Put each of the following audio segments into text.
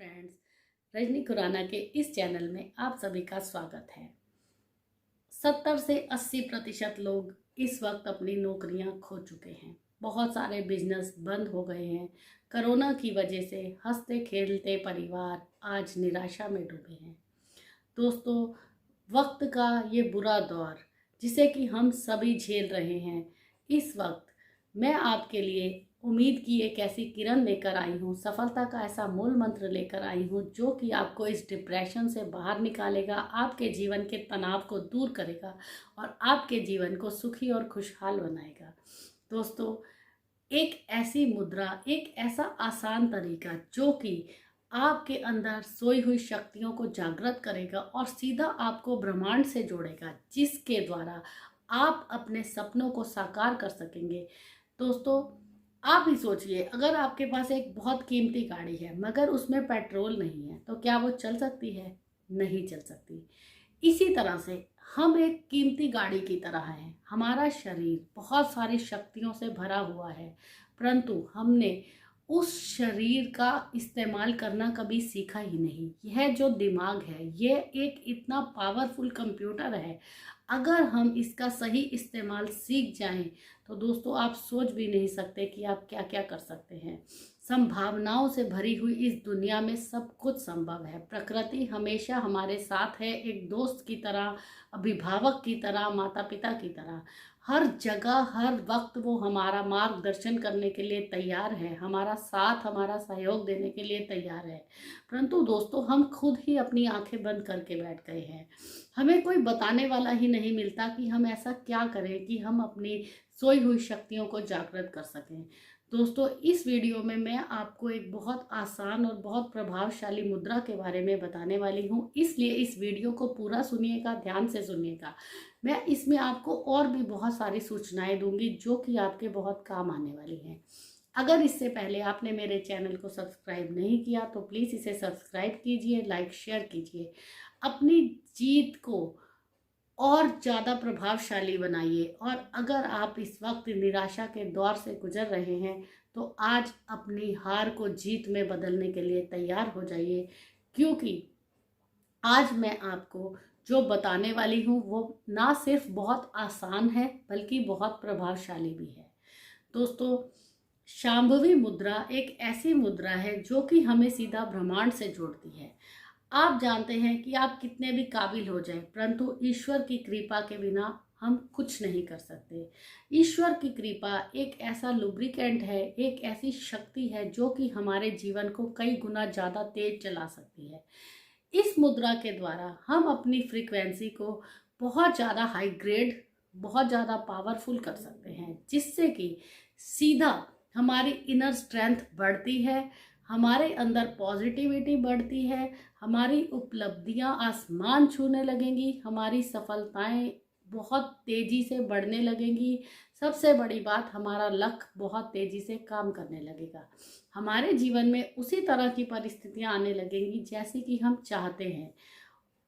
Friends, Rajni Khurana के इस channel में आप सभी का स्वागत है। 70 से 80% लोग इस वक्त अपनी नौकरियां खो चुके हैं। बहुत सारे बिजनेस बंद हो गए हैं। कोरोना की वजह से हंसते खेलते परिवार आज निराशा में डूबे हैं। दोस्तों, वक्त का ये बुरा दौर जिसे कि हम सभी झेल रहे हैं, इस वक्त मैं आपके लिए उम्मीद की एक ऐसी किरण लेकर आई हूँ, सफलता का ऐसा मूल मंत्र लेकर आई हूँ जो कि आपको इस डिप्रेशन से बाहर निकालेगा, आपके जीवन के तनाव को दूर करेगा और आपके जीवन को सुखी और खुशहाल बनाएगा। दोस्तों, एक ऐसी मुद्रा, एक ऐसा आसान तरीका जो कि आपके अंदर सोई हुई शक्तियों को जागृत करेगा और सीधा आपको ब्रह्मांड से जोड़ेगा, जिसके द्वारा आप अपने सपनों को साकार कर सकेंगे। दोस्तों, आप ही सोचिए, अगर आपके पास एक बहुत कीमती गाड़ी है मगर उसमें पेट्रोल नहीं है तो क्या वो चल सकती है? नहीं चल सकती। इसी तरह से हम एक कीमती गाड़ी की तरह हैं। हमारा शरीर बहुत सारी शक्तियों से भरा हुआ है, परंतु हमने उस शरीर का इस्तेमाल करना कभी सीखा ही नहीं। यह जो दिमाग है, ये एक इतना पावरफुल कंप्यूटर है। अगर हम इसका सही इस्तेमाल सीख जाएं तो दोस्तों, आप सोच भी नहीं सकते कि आप क्या क्या कर सकते हैं। संभावनाओं से भरी हुई इस दुनिया में सब कुछ संभव है। प्रकृति हमेशा हमारे साथ है, एक दोस्त की तरह, अभिभावक की तरह, माता पिता की तरह। हर जगह हर वक्त वो हमारा मार्गदर्शन करने के लिए तैयार है, हमारा साथ, हमारा सहयोग देने के लिए तैयार है। परंतु दोस्तों, हम खुद ही अपनी आंखें बंद करके बैठ गए हैं। हमें कोई बताने वाला ही नहीं मिलता कि हम ऐसा क्या करें कि हम अपनी सोई हुई शक्तियों को जागृत कर सकें। दोस्तों, इस वीडियो में मैं आपको एक बहुत आसान और बहुत प्रभावशाली मुद्रा के बारे में बताने वाली हूँ, इसलिए इस वीडियो को पूरा सुनिएगा, ध्यान से सुनिएगा। मैं इसमें आपको और भी बहुत सारी सूचनाएं दूंगी जो कि आपके बहुत काम आने वाली हैं। अगर इससे पहले आपने मेरे चैनल को सब्सक्राइब नहीं किया तो प्लीज़ इसे सब्सक्राइब कीजिए, लाइक शेयर कीजिए। अपनी जीत को और ज़्यादा प्रभावशाली बनाइए। और अगर आप इस वक्त निराशा के दौर से गुजर रहे हैं तो आज अपनी हार को जीत में बदलने के लिए तैयार हो जाइए, क्योंकि आज मैं आपको जो बताने वाली हूँ वो ना सिर्फ बहुत आसान है बल्कि बहुत प्रभावशाली भी है। दोस्तों, शांभवी मुद्रा एक ऐसी मुद्रा है जो कि हमें सीधा ब्रह्मांड से जोड़ती है। आप जानते हैं कि आप कितने भी काबिल हो जाएं, परंतु ईश्वर की कृपा के बिना हम कुछ नहीं कर सकते। ईश्वर की कृपा एक ऐसा लुब्रिकेंट है, एक ऐसी शक्ति है जो कि हमारे जीवन को कई गुना ज़्यादा तेज चला सकती है। इस मुद्रा के द्वारा हम अपनी फ्रीक्वेंसी को बहुत ज़्यादा हाई ग्रेड, बहुत ज़्यादा पावरफुल कर सकते हैं, जिससे कि सीधा हमारी इनर स्ट्रेंथ बढ़ती है, हमारे अंदर पॉजिटिविटी बढ़ती है, हमारी उपलब्धियां आसमान छूने लगेंगी, हमारी सफलताएं बहुत तेज़ी से बढ़ने लगेंगी। सबसे बड़ी बात, हमारा लक बहुत तेज़ी से काम करने लगेगा। हमारे जीवन में उसी तरह की परिस्थितियां आने लगेंगी जैसी कि हम चाहते हैं।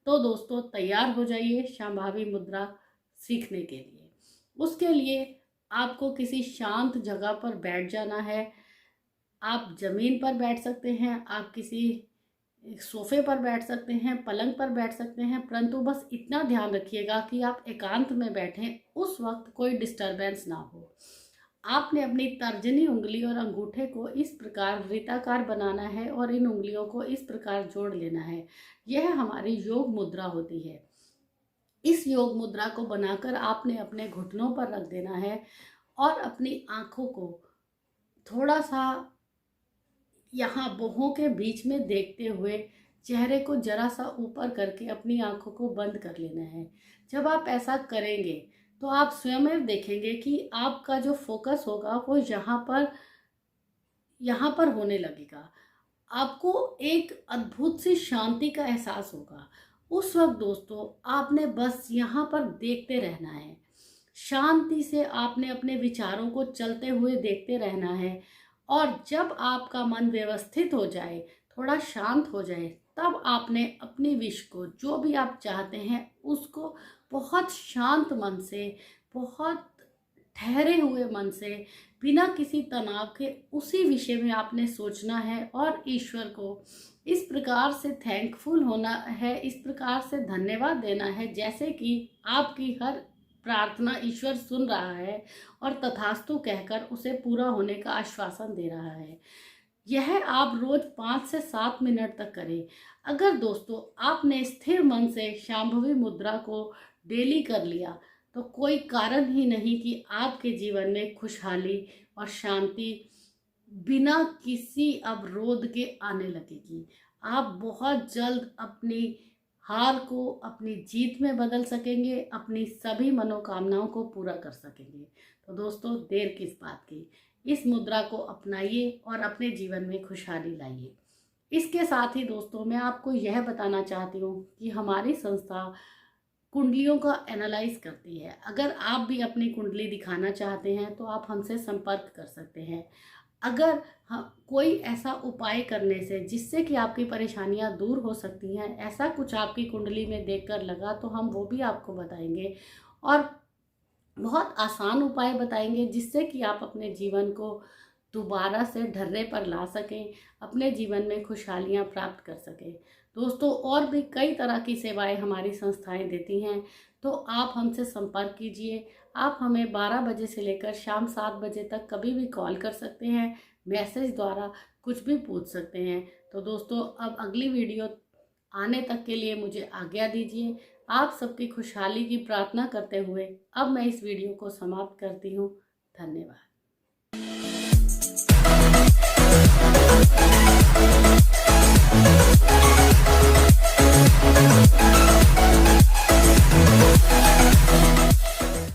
तो दोस्तों, तैयार हो जाइए शांभवी मुद्रा सीखने के लिए। उसके लिए आपको किसी शांत जगह पर बैठ जाना है। आप ज़मीन पर बैठ सकते हैं, आप किसी सोफे पर बैठ सकते हैं, पलंग पर बैठ सकते हैं, परंतु बस इतना ध्यान रखिएगा कि आप एकांत में बैठें, उस वक्त कोई डिस्टरबेंस ना हो। आपने अपनी तर्जनी उंगली और अंगूठे को इस प्रकार वृत्ताकार बनाना है और इन उंगलियों को इस प्रकार जोड़ लेना है। यह हमारी योग मुद्रा होती है। इस योग मुद्रा को बनाकर आपने अपने घुटनों पर रख देना है और अपनी आँखों को थोड़ा सा यहाँ बाहों के बीच में देखते हुए चेहरे को जरा सा ऊपर करके अपनी आंखों को बंद कर लेना है। जब आप ऐसा करेंगे तो आप स्वयं देखेंगे कि आपका जो फोकस होगा वो यहाँ पर होने लगेगा। आपको एक अद्भुत सी शांति का एहसास होगा। उस वक्त दोस्तों, आपने बस यहाँ पर देखते रहना है। शांति से आपने अपने विचारों को चलते हुए देखते रहना है और जब आपका मन व्यवस्थित हो जाए, थोड़ा शांत हो जाए, तब आपने अपनी विश को, जो भी आप चाहते हैं, उसको बहुत शांत मन से, बहुत ठहरे हुए मन से, बिना किसी तनाव के उसी विषय में आपने सोचना है और ईश्वर को इस प्रकार से थैंकफुल होना है, इस प्रकार से धन्यवाद देना है जैसे कि आपकी हर प्रार्थना ईश्वर सुन रहा है और तथास्तु कहकर उसे पूरा होने का आश्वासन दे रहा है। यह आप रोज 5 से 7 मिनट तक करें। अगर दोस्तों आपने स्थिर मन से शांभवी मुद्रा को डेली कर लिया तो कोई कारण ही नहीं कि आपके जीवन में खुशहाली और शांति बिना किसी अवरोध के आने लगेगी। आप बहुत जल्द अपनी हार को अपनी जीत में बदल सकेंगे, अपनी सभी मनोकामनाओं को पूरा कर सकेंगे। तो दोस्तों देर किस बात की, इस मुद्रा को अपनाइए और अपने जीवन में खुशहाली लाइए। इसके साथ ही दोस्तों मैं आपको यह बताना चाहती हूँ कि हमारी संस्था कुंडलियों का एनालाइज करती है। अगर आप भी अपनी कुंडली दिखाना चाहते हैं तो आप हमसे संपर्क कर सकते हैं। अगर कोई ऐसा उपाय करने से जिससे कि आपकी परेशानियां दूर हो सकती हैं, ऐसा कुछ आपकी कुंडली में देखकर लगा तो हम वो भी आपको बताएंगे और बहुत आसान उपाय बताएंगे जिससे कि आप अपने जीवन को दोबारा से ढर्रे पर ला सकें, अपने जीवन में खुशहालियाँ प्राप्त कर सकें। दोस्तों और भी कई तरह की सेवाएं हमारी संस्थाएं देती हैं, तो आप हमसे संपर्क कीजिए। आप हमें 12 बजे से लेकर शाम 7 बजे तक कभी भी कॉल कर सकते हैं, मैसेज द्वारा कुछ भी पूछ सकते हैं। तो दोस्तों अब अगली वीडियो आने तक के लिए मुझे आज्ञा दीजिए। आप सबकी खुशहाली की प्रार्थना करते हुए अब मैं इस वीडियो को समाप्त करती हूँ। धन्यवाद।